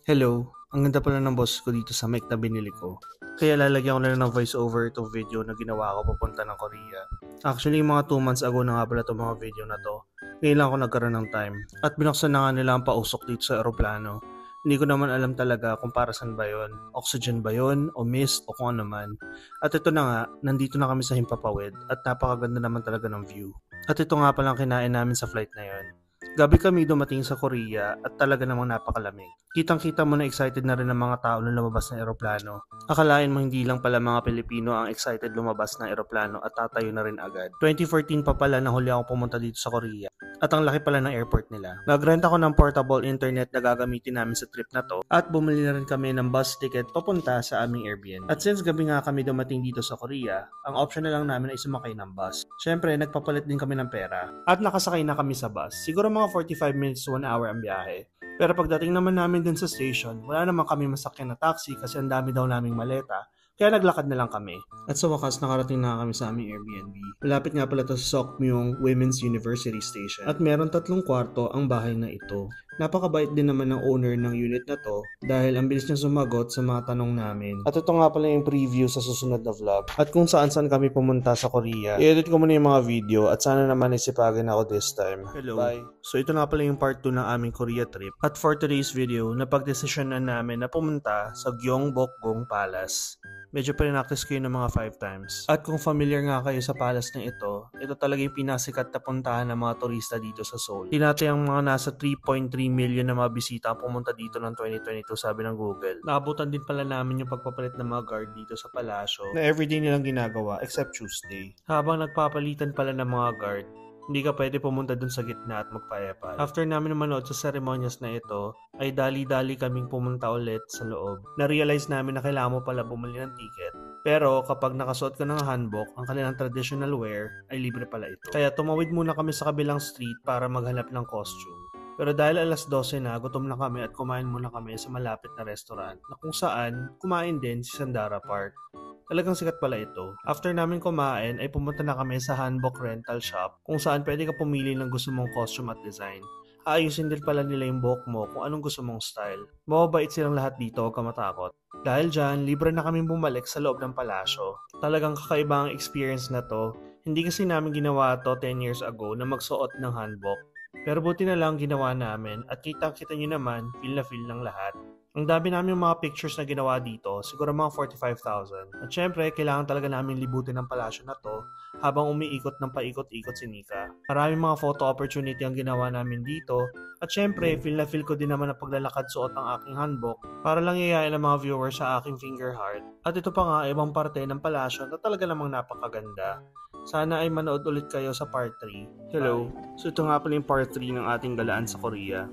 Hello, ang ganda pala ng boss ko dito sa mic na binili ko. Kaya lalagyan ko na lang ng voice-over itong video na ginawa ko papunta ng Korea. Actually, mga 2 months ago na nga pala itong mga video na to. Ngayon lang ako nagkaroon ng time. At binuksan na nga nila ang pausok dito sa aeroplano. Hindi ko naman alam talaga kung para saan ba yun. Oxygen ba yun? O mist? O kung ano man. At ito na nga, nandito na kami sa Himpapawid. At napakaganda naman talaga ng view. At ito nga palang kinain namin sa flight na yun. Gabi kami dumating sa Korea at talaga namang napakalamig. Kitang-kita mo na excited na rin ang mga tao na lumabas ng eroplano. Akalain mo hindi lang pala mga Pilipino ang excited lumabas ng eroplano at tatayo na rin agad. 2014 pa pala na huli ako pumunta dito sa Korea. At ang laki pala ng airport nila. Nagrent ako ng portable internet na gagamitin namin sa trip na to at bumili na rin kami ng bus ticket papunta sa aming Airbnb. At since gabi nga kami dumating dito sa Korea, ang option na lang namin ay sumakay ng bus. Syempre, nagpapalit din kami ng pera. At nakasakay na kami sa bus. Siguro mga 45 minutes to 1 hour ang biyahe. Pero pagdating naman namin dun sa station, wala naman kami masakyan na taxi kasi ang dami daw naming maleta. Kaya naglakad na lang kami. At sa wakas, nakarating na kami sa aming Airbnb. Malapit nga pala ito sa Seokmyung Women's University Station. At meron 3 kwarto ang bahay na ito. Napakabait din naman ng owner ng unit na to dahil ang bilis niya sumagot sa mga tanong namin. At ito nga pala yung preview sa susunod na vlog. At kung saan kami pumunta sa Korea. I-edit ko muna yung mga video at sana naman isipagin ako this time. Hello. Bye. So ito nga pala yung part 2 ng aming Korea trip. At for today's video, napagdesisyonan namin na pumunta sa Gyeongbokgung Palace. Medyo pinaktis ko yun ng mga 5 times. At kung familiar nga kayo sa palace na ito talaga yung pinasikat na puntahan ng mga turista dito sa Seoul. Tinatayang mga nasa 3.3 million na mga bisita ang pumunta dito ng 2022 sabi ng Google. Naabutan din pala namin yung pagpapalit ng mga guard dito sa palasyo na everyday nilang ginagawa except Tuesday. Habang nagpapalitan pala ng mga guard, hindi ka pwede pumunta dun sa gitna at magpayapal. After namin manood sa ceremonies na ito, ay dali-dali kaming pumunta ulit sa loob. Na-realize namin na kailangan mo pala bumili ng ticket. Pero kapag nakasuot ka ng hanbok, ang kanilang traditional wear ay libre pala ito. Kaya tumawid muna kami sa kabilang street para maghanap ng costume. Pero dahil alas 12 na, gutom na kami at kumain muna kami sa malapit na restaurant na kung saan kumain din si Sandara Park. Talagang sikat pala ito. After namin kumain ay pumunta na kami sa hanbok rental shop kung saan pwede ka pumili ng gusto mong costume at design. Aayusin din pala nila yung buhok mo kung anong gusto mong style. Mababait silang lahat dito, huwag ka matakot. Dahil dyan, libre na kaming bumalik sa loob ng palasyo. Talagang kakaiba ang experience na to. Hindi kasi namin ginawa to 10 years ago na magsuot ng hanbok. Pero buti na lang ginawa namin at kita-kita nyo naman, feel na feel ng lahat. Ang dami namin mga pictures na ginawa dito, siguro mga 45,000. At syempre, kailangan talaga namin libutin ang palasyo na to habang umiikot ng paikot-ikot si Nika. Maraming mga photo opportunity ang ginawa namin dito. At syempre, feel na feel ko din naman na paglalakad suot ang aking hanbok para lang iyayain ang mga viewers sa aking finger heart. At ito pa nga, ibang parte ng palasyo na talaga namang napakaganda. Sana ay manood ulit kayo sa part 3. Hello! So ito nga pala yung part 3 ng ating galaan sa Korea.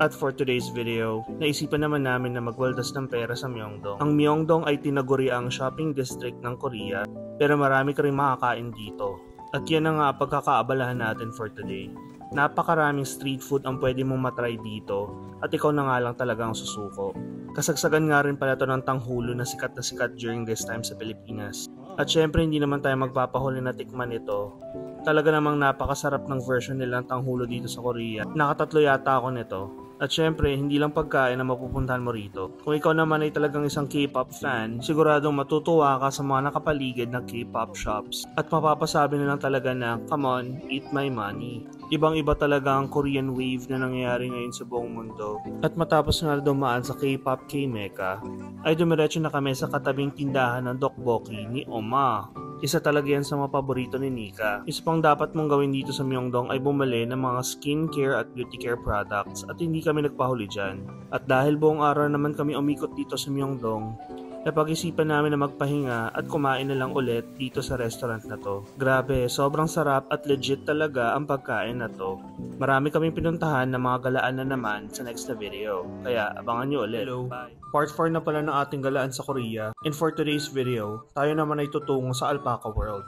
At for today's video, naisipan naman namin na magwaldas ng pera sa Myeongdong. Ang Myeongdong ay tinaguri ang shopping district ng Korea, pero marami ka rin makakain dito. At yan ang pagkakaabalahan natin for today. Napakaraming street food ang pwede mong matry dito at ikaw na nga lang talaga ang susuko. Kasagsagan nga rin pala ito ng tanghulo na sikat during this time sa Pilipinas. At syempre hindi naman tayo magpapahuli na tikman ito. Talaga namang napakasarap ng version nilang tanghulo dito sa Korea. Nakatatlo yata ako nito. At syempre, hindi lang pagkain na mapupuntahan mo rito. Kung ikaw naman ay talagang isang K-pop fan, siguradong matutuwa ka sa mga nakapaligid ng K-pop shops. At mapapasabi na lang talaga na, come on, eat my money. Ibang-iba talaga ang Korean wave na nangyayari ngayon sa buong mundo. At matapos nga dumaan sa K-pop K-Mecca, ay dumiretso na kami sa katabing tindahan ng Dokboki ni Oma. Isa talaga yan sa mga paborito ni Nika. Isa pang dapat mong gawin dito sa Myeongdong ay bumili ng mga skincare at beauty care products at hindi kami nagpahuli dyan. At dahil buong araw naman kami umikot dito sa Myeongdong, napag-isipan namin na magpahinga at kumain na lang ulit dito sa restaurant na to. Grabe, sobrang sarap at legit talaga ang pagkain na to. Marami kaming pinuntahan na mga galaan na naman sa next na video. Kaya abangan nyo ulit. Hello. Bye. Part 4 na pala ng ating galaan sa Korea. And for today's video, tayo naman ay tutungo sa Alpaca World.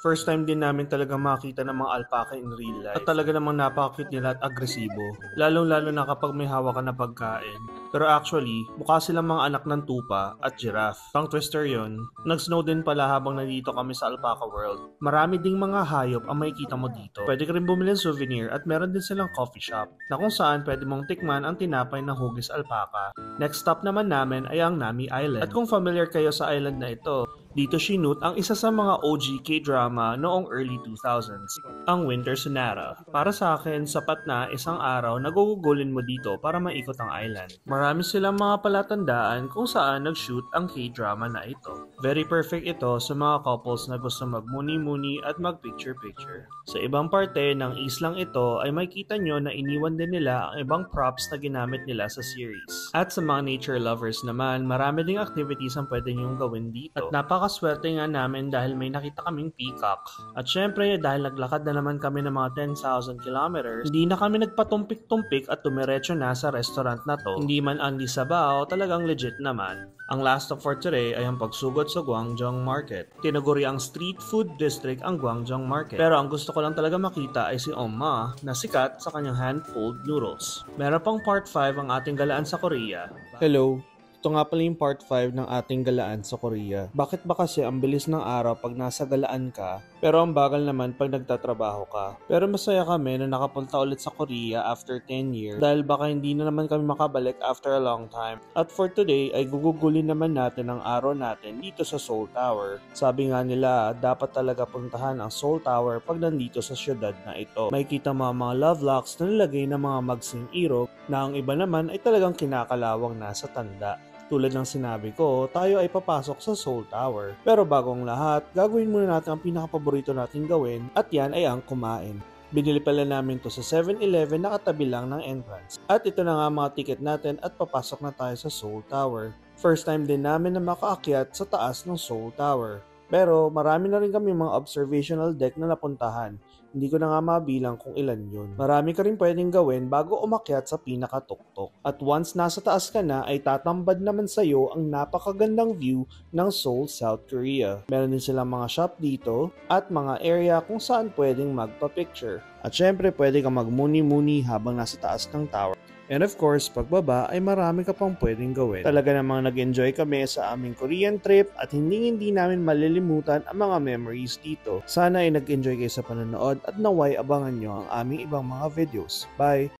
First time din namin talaga makita ng mga alpaca in real life. At talaga namang napaka-cute nila at agresibo. Lalong-lalo na kapag may hawak ka na pagkain. Pero actually, mukha silang mga anak ng tupa at giraffe. Pang twister yon. Nag-snow din pala habang nandito kami sa Alpaca World. Marami ding mga hayop ang makikita mo dito. Pwede ka rin bumili ng souvenir at meron din silang coffee shop na kung saan pwede mong tikman ang tinapay ng hugis alpaca. Next stop naman namin ay ang Nami Island. At kung familiar kayo sa island na ito, dito sinut ang isa sa mga OG K-drama noong early 2000s, ang Winter Sonata. Para sa akin, sapat na isang araw na gugugulin mo dito para maikot ang island. Marami silang mga palatandaan kung saan nag-shoot ang K-drama na ito. Very perfect ito sa mga couples na gusto magmuni-muni at mag-picture-picture. Sa ibang parte ng islang ito ay makikita nyo na iniwan din nila ang ibang props na ginamit nila sa series. At sa mga nature lovers naman, marami ding activities ang pwede nyong gawin dito. At napakaswerte nga namin dahil may nakita kaming peacock. At syempre, dahil naglakad na naman kami ng mga 10,000 kilometers, hindi na kami nagpatumpik-tumpik at tumiretso na sa restaurant na to. Hindi man Andy Sabao, talagang legit naman. Ang last stop for today ay ang pagsugod sa Gwangjong Market. Tinaguri ang street food district ang Gwangjong Market. Pero ang gusto ko lang talaga makita ay si Oma na sikat sa kanyang hand-pulled noodles. Meron pang part 5 ang ating galaan sa Korea. Hello! Ito nga pala yung part 5 ng ating galaan sa Korea. Bakit ba kasi ang bilis ng araw pag nasa galaan ka, pero ang bagal naman pag nagtatrabaho ka? Pero masaya kami na nakapunta ulit sa Korea after 10 years dahil baka hindi na naman kami makabalik after a long time. At for today ay gugugulin naman natin ang araw natin dito sa Seoul Tower. Sabi nga nila, dapat talaga puntahan ang Seoul Tower pag nandito sa syudad na ito. Makikita mo ang mga love locks na nilagay ng mga magsing irog na ang iba naman ay talagang kinakalawang nasa tanda. Tulad ng sinabi ko, tayo ay papasok sa Seoul Tower. Pero bago ang lahat, gagawin muna natin ang pinakapaborito natin gawin at yan ay ang kumain. Binili pala namin to sa 7-Eleven na katabi lang ng entrance. At ito na nga mga ticket natin at papasok na tayo sa Seoul Tower. First time din namin na makaakyat sa taas ng Seoul Tower. Pero marami na rin kami mga observational deck na napuntahan. Hindi ko na nga mabilang kung ilan yun. Marami ka rin pwedeng gawin bago umakyat sa pinakatuktok. At once nasa taas ka na ay tatambad naman sa'yo ang napakagandang view ng Seoul, South Korea. Meron din silang mga shop dito at mga area kung saan pwedeng magpa-picture. At syempre pwede kang magmuni-muni habang nasa taas ng tower. And of course, pagbaba ay marami ka pang pwedeng gawin. Talaga namang nag-enjoy kami sa aming Korean trip at hindi namin malilimutan ang mga memories dito. Sana ay nag-enjoy kayo sa panonood at naway abangan nyo ang aming ibang mga videos. Bye!